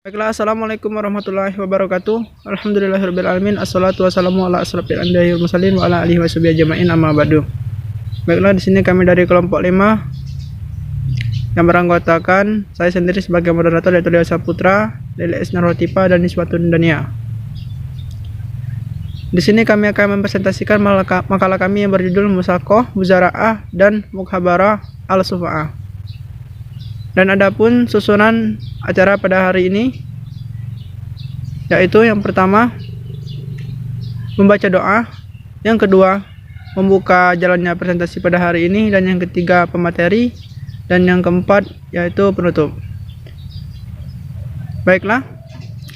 Baiklah, assalamualaikum warahmatullahi wabarakatuh. Alhamdulillahirabbil alamin. Assalatu wassalamu ala asrofil anbiya'i wal mursalin wa ala alihi washabihi ajmain, amma ba'du. Baiklah, di sini kami dari kelompok 5 yang beranggotakan saya sendiri sebagai moderator, yaitu Leo Saputra, Lele Esnar Hotipa, dan Niswatun Dania. Di sini kami akan mempresentasikan makalah kami yang berjudul Musaqah, Muzara'ah, dan Mukhabarah al-Sufa'ah. Dan adapun susunan acara pada hari ini, yaitu yang pertama membaca doa, yang kedua membuka jalannya presentasi pada hari ini, dan yang ketiga pemateri, dan yang keempat yaitu penutup. Baiklah,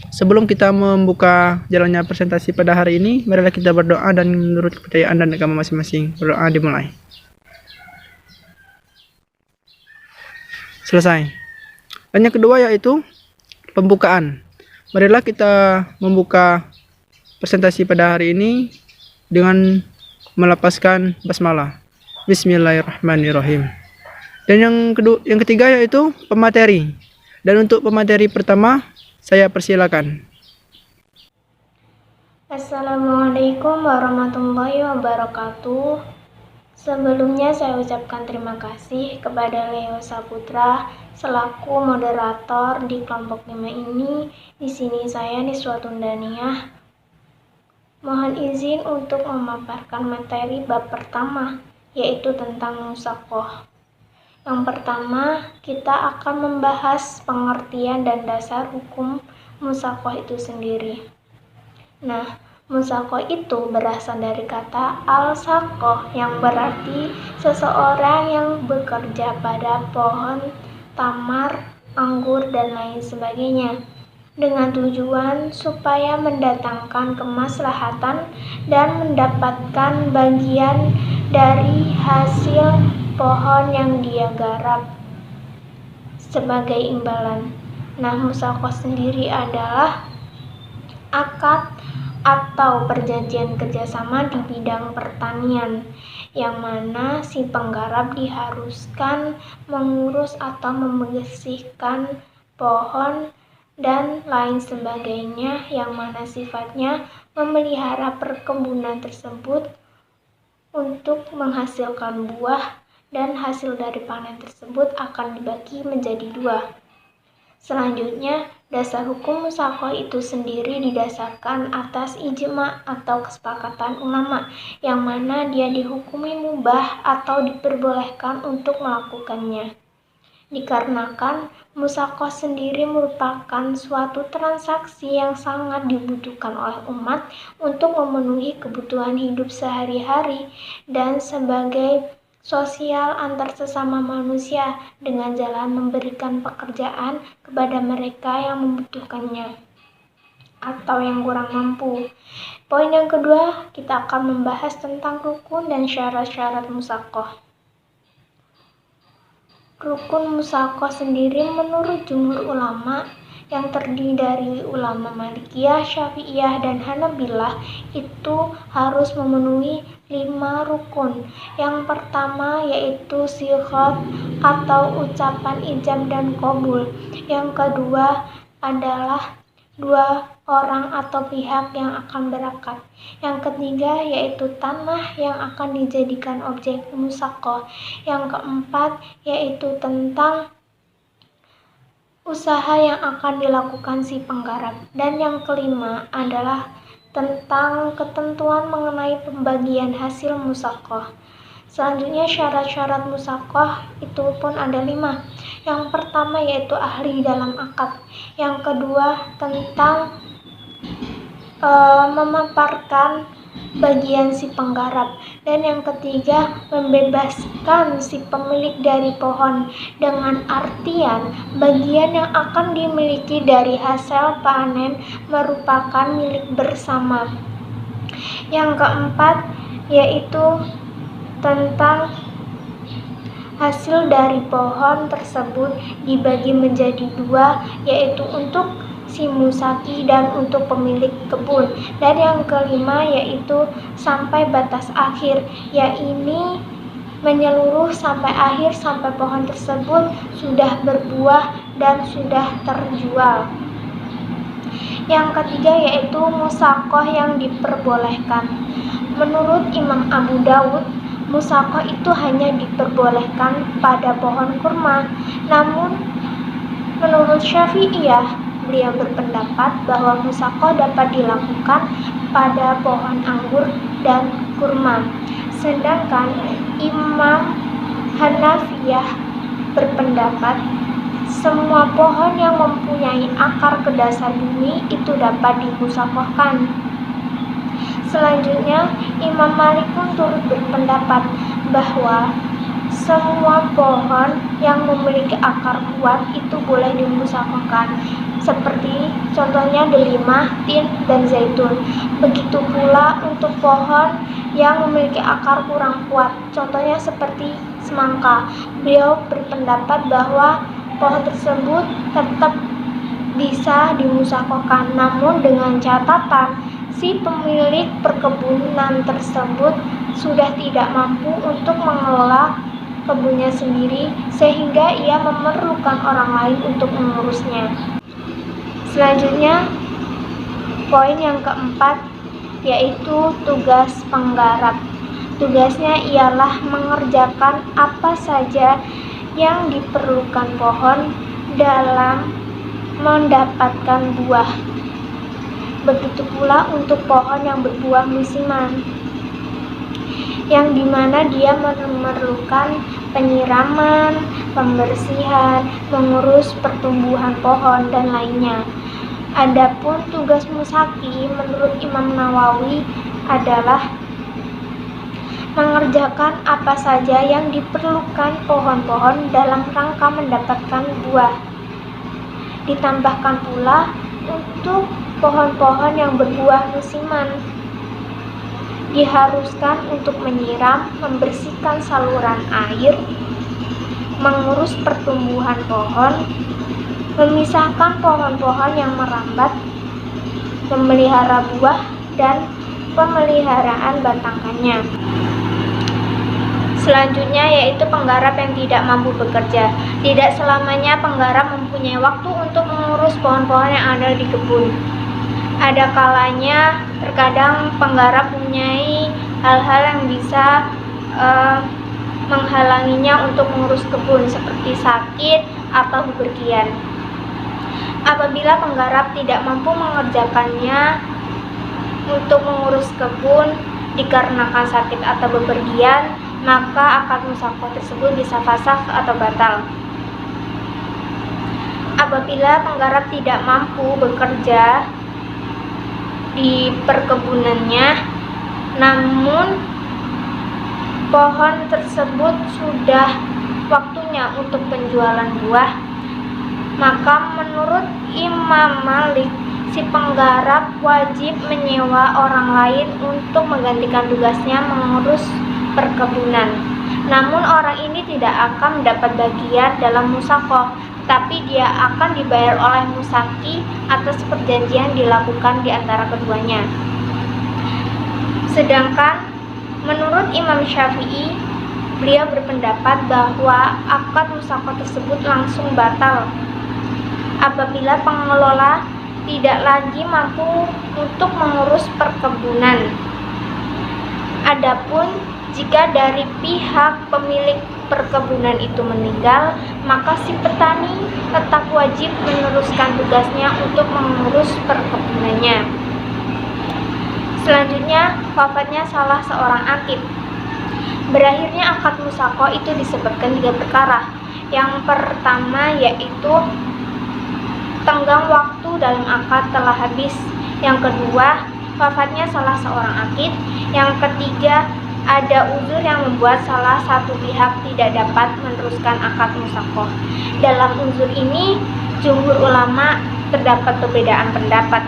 sebelum kita membuka jalannya presentasi pada hari ini, marilah kita berdoa dan menurut kepercayaan dan agama masing-masing. Berdoa dimulai. Selesai. Dan yang kedua yaitu pembukaan. Marilah kita membuka presentasi pada hari ini dengan melepaskan basmalah. Bismillahirrahmanirrahim. Dan yang ketiga yaitu pemateri. Dan untuk pemateri pertama, saya persilakan. Assalamualaikum warahmatullahi wabarakatuh. Sebelumnya saya ucapkan terima kasih kepada Leo Saputra selaku moderator di kelompok 5 ini. Di sini saya Niswatun Dania. Mohon izin untuk memaparkan materi bab pertama, yaitu tentang musaqah. Yang pertama, kita akan membahas pengertian dan dasar hukum musaqah itu sendiri. Nah, musaqah itu berasal dari kata al-saqah yang berarti seseorang yang bekerja pada pohon tamar, anggur, dan lain sebagainya dengan tujuan supaya mendatangkan kemaslahatan dan mendapatkan bagian dari hasil pohon yang dia garap sebagai imbalan. Nah, musaqah sendiri adalah akad atau perjanjian kerjasama di bidang pertanian, yang mana si penggarap diharuskan mengurus atau membersihkan pohon dan lain sebagainya, yang mana sifatnya memelihara perkebunan tersebut untuk menghasilkan buah, dan hasil dari panen tersebut akan dibagi menjadi 2. Selanjutnya, dasar hukum musaqah itu sendiri didasarkan atas ijma atau kesepakatan ulama, yang mana dia dihukumi mubah atau diperbolehkan untuk melakukannya. Dikarenakan musaqah sendiri merupakan suatu transaksi yang sangat dibutuhkan oleh umat untuk memenuhi kebutuhan hidup sehari-hari dan sebagai sosial antar sesama manusia dengan jalan memberikan pekerjaan kepada mereka yang membutuhkannya atau yang kurang mampu. Poin yang kedua, kita akan membahas tentang rukun dan syarat-syarat musaqah. Rukun musaqah sendiri menurut jumhur ulama yang terdiri dari ulama Malikiyah, Syafi'iyah, dan Hanabilah itu harus memenuhi 5 rukun. Yang pertama yaitu sighat atau ucapan ijab dan qabul. Yang kedua adalah 2 orang atau pihak yang akan berakad. Yang ketiga yaitu tanah yang akan dijadikan objek musaqah. Yang keempat yaitu tentang usaha yang akan dilakukan si penggarap. Dan yang kelima adalah tentang ketentuan mengenai pembagian hasil musaqah. Selanjutnya syarat-syarat musaqah itu pun ada 5. Yang pertama yaitu ahli dalam akad. Yang kedua tentang memaparkan bagian si penggarap, dan yang ketiga membebaskan si pemilik dari pohon, dengan artian bagian yang akan dimiliki dari hasil panen merupakan milik bersama. Yang keempat yaitu tentang hasil dari pohon tersebut dibagi menjadi 2, yaitu untuk si musaki dan untuk pemilik kebun. Dan yang kelima yaitu sampai batas akhir, yaitu menyeluruh sampai akhir, sampai pohon tersebut sudah berbuah dan sudah terjual. Yang ketiga yaitu musaqah yang diperbolehkan. Menurut Imam Abu Dawud, musaqah itu hanya diperbolehkan pada pohon kurma. Namun menurut Syafi'iyah, beliau berpendapat bahwa musaqah dapat dilakukan pada pohon anggur dan kurma. Sedangkan Imam Hanafiyah berpendapat semua pohon yang mempunyai akar ke dasar bumi itu dapat dimusaqahkan. Selanjutnya, Imam Malik pun turut berpendapat bahwa semua pohon yang memiliki akar kuat itu boleh dimusaqahkan, seperti contohnya delimah, tin, dan zaitun. Begitu pula untuk pohon yang memiliki akar kurang kuat, contohnya seperti semangka. Beliau berpendapat bahwa pohon tersebut tetap bisa dimusaqahkan, namun dengan catatan si pemilik perkebunan tersebut sudah tidak mampu untuk mengelola kebunnya sendiri sehingga ia memerlukan orang lain untuk mengurusnya. Selanjutnya, poin yang keempat yaitu tugas penggarap. Tugasnya ialah mengerjakan apa saja yang diperlukan pohon dalam mendapatkan buah. Begitu pula untuk pohon yang berbuah musiman, yang dimana dia memerlukan penyiraman, pembersihan, mengurus pertumbuhan pohon, dan lainnya. Adapun tugas musaki menurut Imam Nawawi adalah mengerjakan apa saja yang diperlukan pohon-pohon dalam rangka mendapatkan buah. Ditambahkan pula untuk pohon-pohon yang berbuah musiman, diharuskan untuk menyiram, membersihkan saluran air, mengurus pertumbuhan pohon, memisahkan pohon-pohon yang merambat, memelihara buah, dan pemeliharaan batangnya. Selanjutnya yaitu penggarap yang tidak mampu bekerja. Tidak selamanya penggarap mempunyai waktu untuk mengurus pohon-pohon yang ada di kebun. Ada kalanya terkadang penggarap mempunyai hal-hal yang bisa menghalanginya untuk mengurus kebun seperti sakit atau bepergian. Apabila penggarap tidak mampu mengerjakannya untuk mengurus kebun dikarenakan sakit atau bepergian, maka akad musaqah tersebut bisa fasakh atau batal. Apabila penggarap tidak mampu bekerja di perkebunannya, namun pohon tersebut sudah waktunya untuk penjualan buah, maka menurut Imam Malik, si penggarap wajib menyewa orang lain untuk menggantikan tugasnya mengurus perkebunan. Namun orang ini tidak akan mendapat bagian dalam musaqah, tapi dia akan dibayar oleh musaki atas perjanjian dilakukan di antara keduanya. Sedangkan menurut Imam Syafi'i, beliau berpendapat bahwa akad musaqah tersebut langsung batal apabila pengelola tidak lagi mampu untuk mengurus perkebunan. Adapun jika dari pihak pemilik perkebunan itu meninggal, maka si petani tetap wajib meneruskan tugasnya untuk mengurus perkebunannya. Selanjutnya, wafatnya salah seorang akid. Berakhirnya akad musaqah itu disebabkan 3 perkara. Yang pertama yaitu tenggang waktu dalam akad telah habis. Yang kedua, wafatnya salah seorang akid. Yang ketiga, ada uzur yang membuat salah satu pihak tidak dapat meneruskan akad musaqah. Dalam uzur ini, jumhur ulama terdapat perbedaan pendapat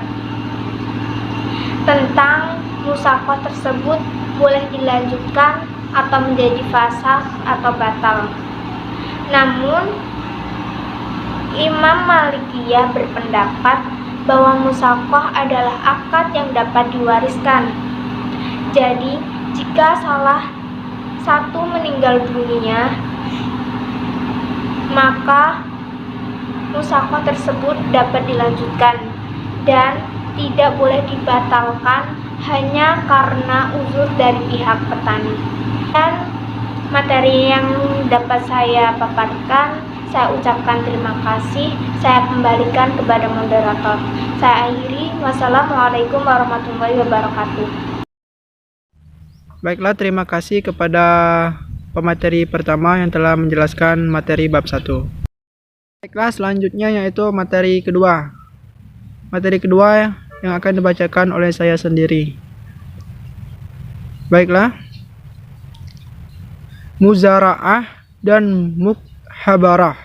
tentang musaqah tersebut boleh dilanjutkan atau menjadi fasakh atau batal. Namun Imam Malikiyah berpendapat bahwa musaqah adalah akad yang dapat diwariskan. Jadi, jika salah satu meninggal dunia, maka musaqah tersebut dapat dilanjutkan. dan tidak boleh dibatalkan hanya karena uzur dari pihak petani. Dan materi yang dapat saya paparkan, saya ucapkan terima kasih. Saya kembalikan kepada moderator. Saya akhiri. Wassalamualaikum warahmatullahi wabarakatuh. Baiklah, terima kasih kepada pemateri pertama yang telah menjelaskan materi bab 1. Baiklah, selanjutnya yaitu materi kedua. Materi kedua yang akan dibacakan oleh saya sendiri. Baiklah. Muzara'ah dan mukhabarah.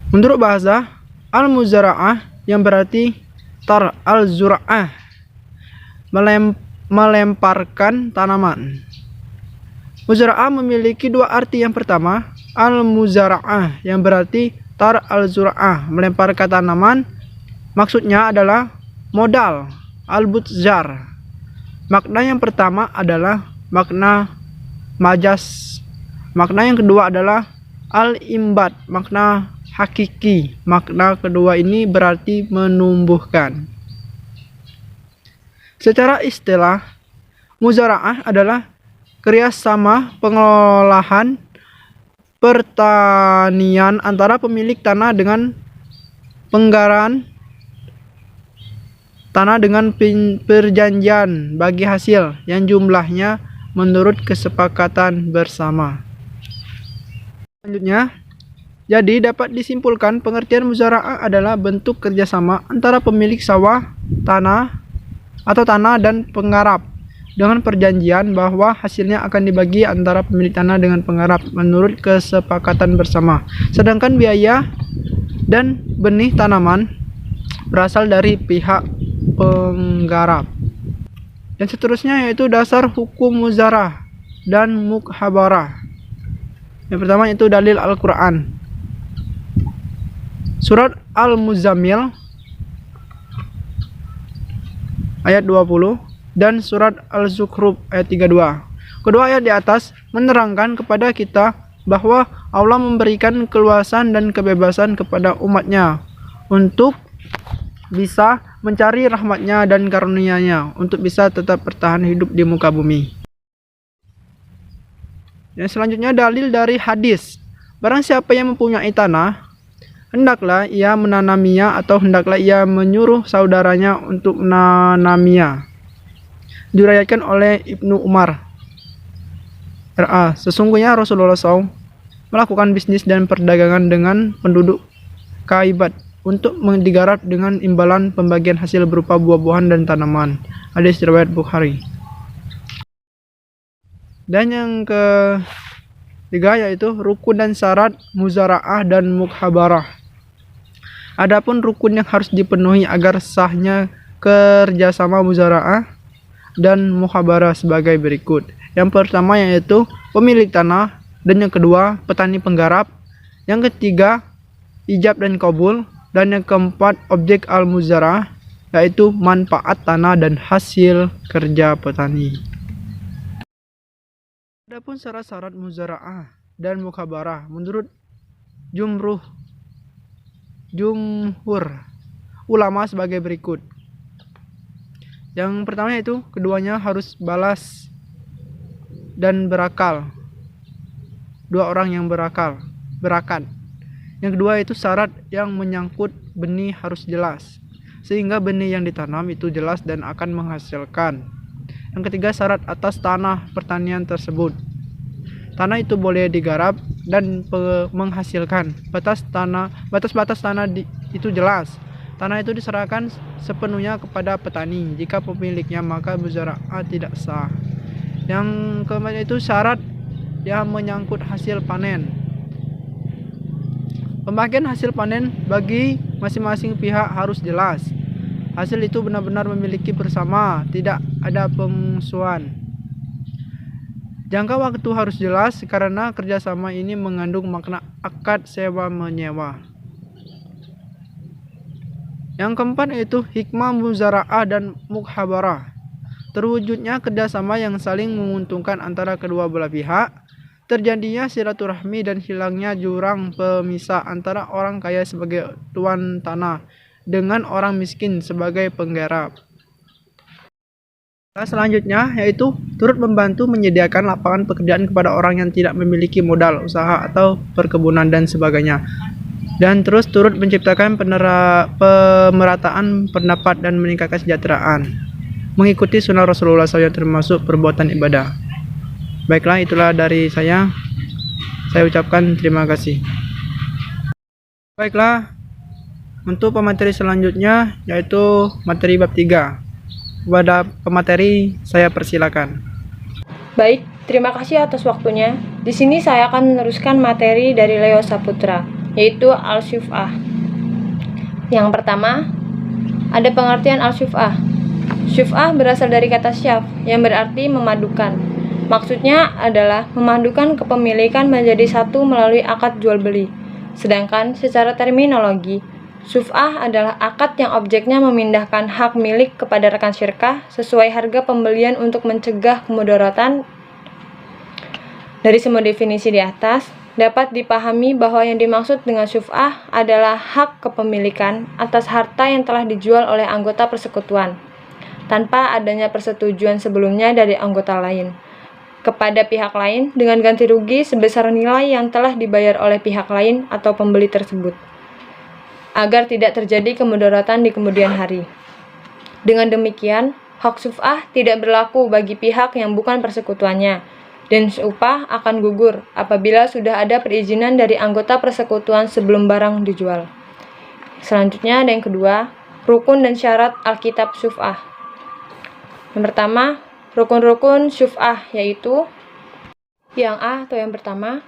Menurut bahasa, al-muzara'ah yang berarti tar al-zura'ah, melemparkan tanaman. Muzara'ah memiliki dua arti. Yang pertama, al-muzara'ah yang berarti tar al-zura'ah, melemparkan tanaman. Maksudnya adalah modal, al-butzar. Makna yang pertama adalah makna majas. Makna yang kedua adalah al-imbat, makna hakiki. Makna kedua ini berarti menumbuhkan. Secara istilah, muzara'ah adalah kerjasama pengolahan pertanian antara pemilik tanah dengan penggaraan tanah dengan perjanjian bagi hasil yang jumlahnya menurut kesepakatan bersama. Selanjutnya, jadi dapat disimpulkan pengertian muzara'ah adalah bentuk kerjasama antara pemilik sawah, tanah dan penggarap dengan perjanjian bahwa hasilnya akan dibagi antara pemilik tanah dengan penggarap menurut kesepakatan bersama. Sedangkan biaya dan benih tanaman berasal dari pihak penggarap. Dan seterusnya yaitu dasar hukum muzara'ah dan mukhabarah. Yang pertama itu dalil Al-Quran. Surat Al-Muzammil ayat 20 dan surat Al-Zukhruf ayat 32. Kedua ayat di atas menerangkan kepada kita bahwa Allah memberikan keluasan dan kebebasan kepada umatnya untuk bisa mencari rahmatnya dan karunia-Nya, untuk bisa tetap bertahan hidup di muka bumi. Dan selanjutnya dalil dari hadis. Barang siapa yang mempunyai tanah, hendaklah ia menanaminya atau hendaklah ia menyuruh saudaranya untuk menanaminya. Diriwayatkan oleh Ibnu Umar. Sesungguhnya Rasulullah SAW melakukan bisnis dan perdagangan dengan penduduk Kaibat untuk digarap dengan imbalan pembagian hasil berupa buah-buahan dan tanaman. Hadis riwayat Bukhari. Dan yang ketiga yaitu rukun dan syarat muzara'ah dan mukhabarah. Adapun rukun yang harus dipenuhi agar sahnya kerjasama muzara'ah dan mukhabarah sebagai berikut. Yang pertama yaitu pemilik tanah, dan yang kedua petani penggarap, yang ketiga ijab dan kabul, dan yang keempat objek al-muzara'ah yaitu manfaat tanah dan hasil kerja petani. Adapun syarat-syarat muzara'ah dan mukhabarah menurut jumhur ulama sebagai berikut. Yang pertama yaitu keduanya harus balas dan berakal. Dua orang yang berakan. Yang kedua itu syarat yang menyangkut benih harus jelas, sehingga benih yang ditanam itu jelas dan akan menghasilkan. Yang ketiga syarat atas tanah pertanian tersebut. Tanah itu boleh digarap dan menghasilkan. Batas-batas tanah itu jelas. Tanah itu diserahkan sepenuhnya kepada petani. Jika pemiliknya maka muzara'ah tidak sah. Yang keempat itu syarat yang menyangkut hasil panen. Pembagian hasil panen bagi masing-masing pihak harus jelas. Hasil itu benar-benar memiliki bersama, tidak ada pengsuan. Jangka waktu harus jelas karena kerjasama ini mengandung makna akad sewa-menyewa. Yang keempat yaitu hikmah muzara'ah dan mukhabarah. Terwujudnya kerjasama yang saling menguntungkan antara kedua belah pihak, terjadinya silaturahmi dan hilangnya jurang pemisah antara orang kaya sebagai tuan tanah dengan orang miskin sebagai penggarap. Selanjutnya yaitu turut membantu menyediakan lapangan pekerjaan kepada orang yang tidak memiliki modal usaha atau perkebunan dan sebagainya. Dan terus turut menciptakan pemerataan pendapat dan meningkatkan kesejahteraan. Mengikuti sunnah Rasulullah SAW termasuk perbuatan ibadah. Baiklah, itulah dari saya. Saya ucapkan terima kasih. Baiklah, untuk pemateri selanjutnya yaitu materi bab 3. Kepada pemateri, saya persilakan. Baik, terima kasih atas waktunya. Di sini saya akan meneruskan materi dari Leo Saputra, yaitu al-syuf'ah. Yang pertama, ada pengertian al-syuf'ah. Syuf'ah berasal dari kata syaf, yang berarti memadukan. Maksudnya adalah memadukan kepemilikan menjadi satu melalui akad jual beli. Sedangkan secara terminologi, syuf'ah adalah akad yang objeknya memindahkan hak milik kepada rekan syirkah sesuai harga pembelian untuk mencegah kemudaratan. Dari semua definisi di atas, dapat dipahami bahwa yang dimaksud dengan syuf'ah adalah hak kepemilikan atas harta yang telah dijual oleh anggota persekutuan, tanpa adanya persetujuan sebelumnya dari anggota lain, kepada pihak lain dengan ganti rugi sebesar nilai yang telah dibayar oleh pihak lain atau pembeli tersebut, agar tidak terjadi kemudaratan di kemudian hari. Dengan demikian, hak syuf'ah tidak berlaku bagi pihak yang bukan persekutuannya, dan syuf'ah akan gugur apabila sudah ada perizinan dari anggota persekutuan sebelum barang dijual. Selanjutnya ada yang kedua, rukun dan syarat Alkitab syuf'ah. Yang pertama, rukun-rukun syuf'ah yaitu yang A atau yang pertama,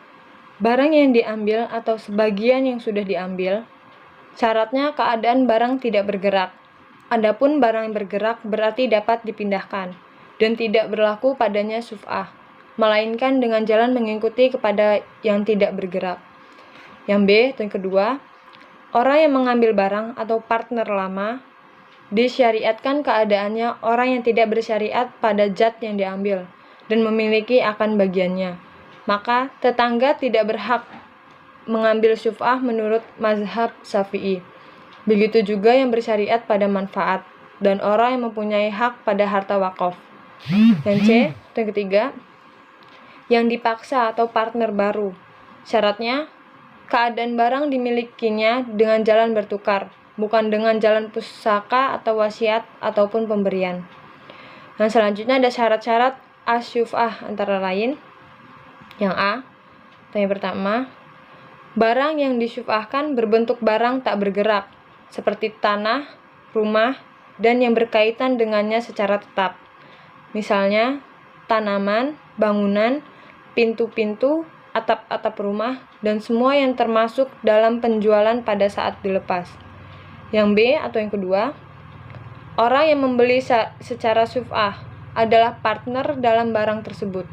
barang yang diambil atau sebagian yang sudah diambil. Syaratnya keadaan barang tidak bergerak. Adapun barang yang bergerak berarti dapat dipindahkan dan tidak berlaku padanya syuf'ah, melainkan dengan jalan mengikuti kepada yang tidak bergerak. Yang B, yang kedua, orang yang mengambil barang atau partner lama disyariatkan keadaannya orang yang tidak bersyariat pada zat yang diambil dan memiliki akan bagiannya. Maka tetangga tidak berhak mengambil syuf'ah menurut mazhab Syafi'i. Begitu juga yang bersyariat pada manfaat dan orang yang mempunyai hak pada harta wakaf. Yang C, yang ketiga, yang dipaksa atau partner baru. Syaratnya, keadaan barang dimilikinya dengan jalan bertukar, bukan dengan jalan pusaka atau wasiat ataupun pemberian. Nah, selanjutnya ada syarat-syarat as-syuf'ah antara lain. Yang A, yang pertama, barang yang disyuf'ahkan berbentuk barang tak bergerak, seperti tanah, rumah, dan yang berkaitan dengannya secara tetap. Misalnya, tanaman, bangunan, pintu-pintu, atap-atap rumah, dan semua yang termasuk dalam penjualan pada saat dilepas. Yang B atau yang kedua, orang yang membeli secara syuf'ah adalah partner dalam barang tersebut,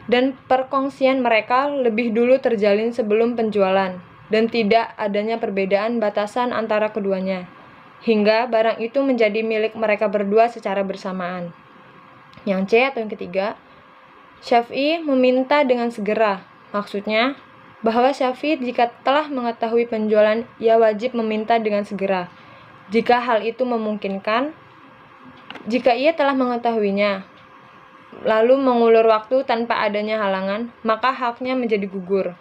dan perkongsian mereka lebih dulu terjalin sebelum penjualan, dan tidak adanya perbedaan batasan antara keduanya, hingga barang itu menjadi milik mereka berdua secara bersamaan. Yang C atau yang ketiga, Syafi'i meminta dengan segera, maksudnya bahwa Syafi'i jika telah mengetahui penjualan, ia wajib meminta dengan segera. Jika hal itu memungkinkan, jika ia telah mengetahuinya, lalu mengulur waktu tanpa adanya halangan, maka haknya menjadi gugur.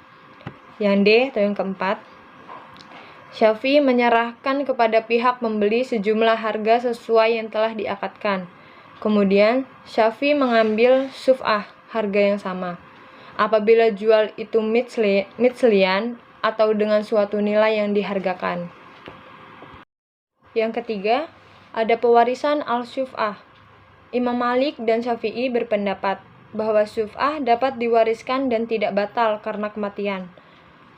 Yang D atau yang keempat, Syafi'i menyerahkan kepada pihak pembeli sejumlah harga sesuai yang telah diakadkan. Kemudian, Syafi'i mengambil syuf'ah harga yang sama. Apabila jual itu mitslian atau dengan suatu nilai yang dihargakan. Yang ketiga, ada pewarisan al-syuf'ah. Imam Malik dan Syafi'i berpendapat bahwa syuf'ah dapat diwariskan dan tidak batal karena kematian.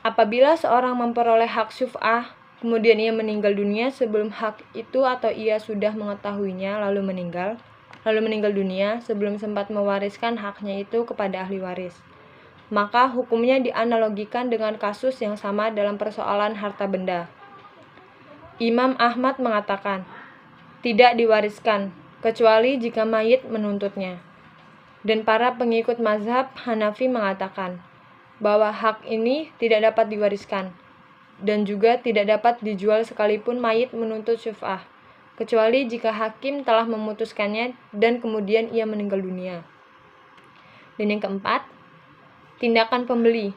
Apabila seorang memperoleh hak syuf'ah, kemudian ia meninggal dunia sebelum hak itu atau ia sudah mengetahuinya lalu meninggal dunia sebelum sempat mewariskan haknya itu kepada ahli waris, maka hukumnya dianalogikan dengan kasus yang sama dalam persoalan harta benda. Imam Ahmad mengatakan, tidak diwariskan, kecuali jika mayit menuntutnya. dan para pengikut mazhab Hanafi mengatakan bahwa hak ini tidak dapat diwariskan dan juga tidak dapat dijual sekalipun mayit menuntut syuf'ah, kecuali jika hakim telah memutuskannya dan kemudian ia meninggal dunia. Dan yang keempat, tindakan pembeli.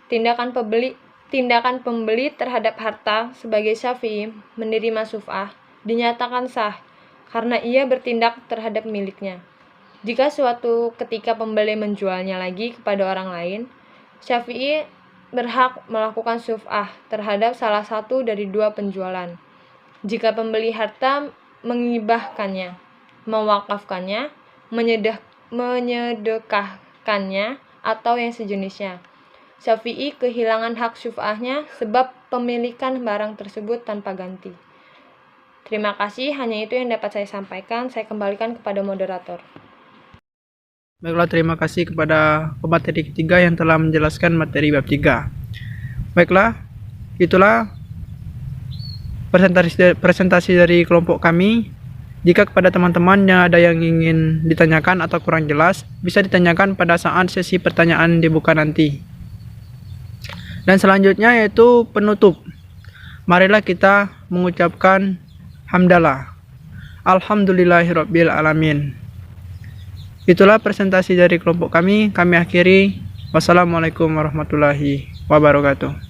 Tindakan pembeli terhadap harta sebagai Syafi'i menerima syuf'ah dinyatakan sah karena ia bertindak terhadap miliknya. Jika suatu ketika pembeli menjualnya lagi kepada orang lain, Syafi'i berhak melakukan syuf'ah terhadap salah satu dari dua penjualan. Jika pembeli harta mengibahkannya, mewakafkannya, menyedekahkannya, atau yang sejenisnya, Syafi'i kehilangan hak syuf'ahnya sebab pemilikan barang tersebut tanpa ganti. Terima kasih, hanya itu yang dapat saya sampaikan. Saya kembalikan kepada moderator. Baiklah, terima kasih kepada pemateri ketiga yang telah menjelaskan materi bab 3. Baiklah, itulah presentasi dari kelompok kami. Jika kepada teman-temannya ada yang ingin ditanyakan atau kurang jelas, bisa ditanyakan pada saat sesi pertanyaan dibuka nanti. Dan selanjutnya yaitu penutup. Marilah kita mengucapkan hamdalah. Alhamdulillahirabbil alamin. Itulah presentasi dari kelompok kami. Kami akhiri. Wassalamualaikum warahmatullahi wabarakatuh.